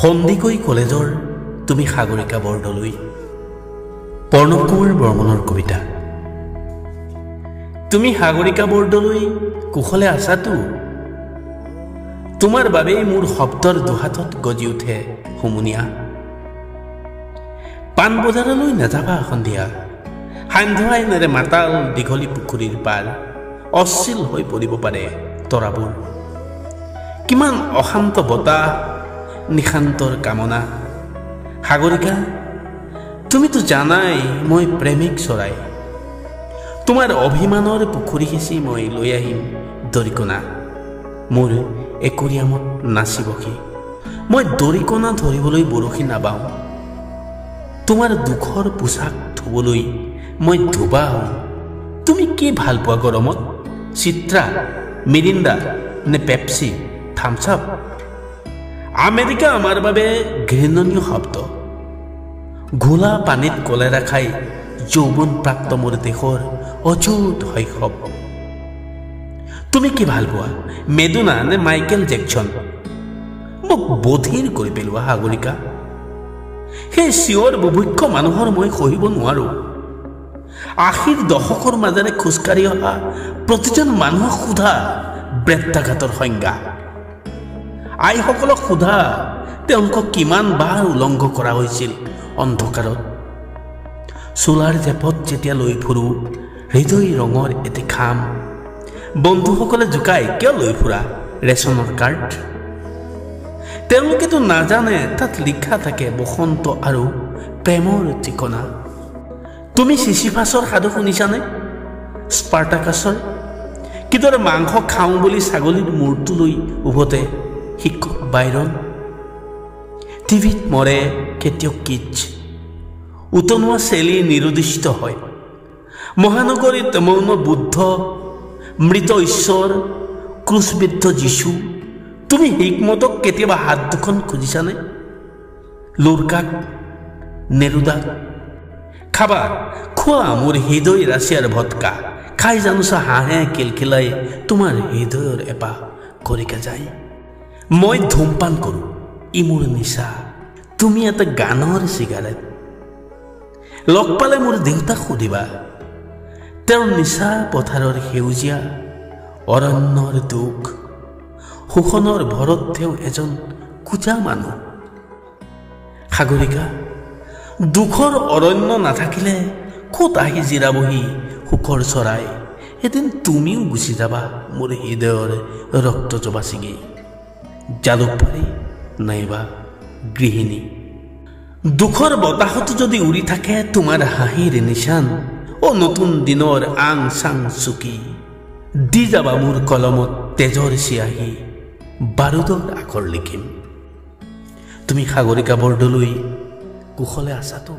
সন্দিকৈ কলেজৰ তুমি সাগৰিকা বৰদলৈ। প্ৰণৱ কুমাৰ বৰ্মনৰ কবিতা। তুমি সাগৰিকা বৰদলৈ কুশলে আছাতো? তোমাৰ বাবেই মোৰ শব্দৰ দুহাতত গজি উঠে হুমুনিয়া। পাণ বজাৰলৈ নাযাবা সন্ধিয়া, সান্ধ্য আইনেৰে মাতাল দীঘলী পুখুৰীৰ পাৰ অশ্লীল হৈ পৰিব পাৰে তৰাবোৰ। কিমান অশান্ত বতাহ, নিশান্তৰ কামনা। সাগৰিকা, তুমিতো জানাই মই প্ৰেমিক চৰাই। তোমাৰ অভিমানৰ পুখুৰী সিঁচি মই লৈ আহিম দৰিকণা। মোৰ একুৰিয়ামত নাচিব সি, মই দৰিকণা ধৰিবলৈ বৰশী নাবাওঁ। তোমাৰ দুখৰ পোছাক ধুবলৈ মই ধুবা হওঁ। তুমি কি ভাল পোৱা গৰমত? চিত্ৰা, মিৰিণ্ডা নে পেপচি, থামছ আপ? আমেৰিকা আমাৰ বাবে ঘৃণনীয় শব্দ। ঘোলা পানীত কলেৰা খাই যৌৱন প্ৰাপ্ত মোৰ দেশৰ অযুত শৈশৱ। তুমি কি ভাল পোৱা, মেডুনা নে মাইকেল জেকচন? মোক বধিৰ কৰি পেলোৱা সাগৰিকা। সেই চিঞৰ বুভুক্ষ মানুহৰ মই সহিব নোৱাৰো। ৮০ৰ দশকৰ মাজেৰে খোজকাঢ়ি অহা প্ৰতিজন মানুহক সোধা বৃত্তাঘাতৰ সংজ্ঞা। আইসকলক সোধা তেওঁলোকক কিমান বাৰ উলংঘ কৰা হৈছিল অন্ধকাৰত। চোলাৰ জেপত যেতিয়া লৈ ফুৰো হৃদয় ৰঙৰ এটি খাম, বন্ধুসকলে জোকাই কিয় লৈ ফুৰা ৰেচনৰ কাৰ্ড? তেওঁলোকেতো নাজানে তাত লিখা থাকে বসন্ত আৰু প্ৰেমৰ ঠিকনা। তুমি চিচিফাছৰ সাধু শুনিছানে? স্পাৰ্টাকাছৰ কিদৰে মাংস খাওঁ বুলি ছাগলীৰ মূৰটো লৈ উভতে শিক্ষক বাইৰন। টিভিত মৰে খেতিয়ক কিটছ, উতনোৱা চেলি নিৰুদ্দিষ্ট হয়। মহানগৰীত মৌন বুদ্ধ, মৃত ঈশ্বৰ, ক্ৰুচবিদ্ধ যীশু। তুমি হিকমতক কেতিয়াবা হাত দুখন খুজিছানে? লুৰকাক, নেৰুদাক? খাবা, খোৱা মোৰ হৃদয় ৰাছিয়াৰ ভটকা। খাই জানোচা হাঁহে খিলখিলাই তোমাৰ হৃদয়ৰ এপাহ খৰিকা যায়। মই ধূমপান কৰোঁ, ই মোৰ নিচা। তুমি এটা গানৰ চিগাৰেট। লগ পালে মোৰ দেউতাক সুধিবা, তেওঁৰ নিচা পথাৰৰ সেউজীয়া অৰণ্যৰ দুখ। শোষণৰ ভৰত তেওঁ এজন কোজা মানুহ। সাগৰিকা, দুখৰ অৰণ্য নাথাকিলে ক'ত আহি জিৰাবহি সুখৰ চৰাই? এদিন তুমিও গুচি যাবা মোৰ হৃদয়ৰ ৰক্ত জবা ছিঙি। জালুকবাৰী নাইবা গৃহিণী। দুখৰ বতাহতো যদি উৰি থাকে তোমাৰ হাঁহিৰ নিচান, নতুন দিনৰ আং চাং চুকি। দি যাবা মোৰ কলমত তেজৰ চিয়াহী, বাৰুদৰ আখৰ লিখিম। তুমি সাগৰিকা বৰদলৈ কুশলে আছাতো?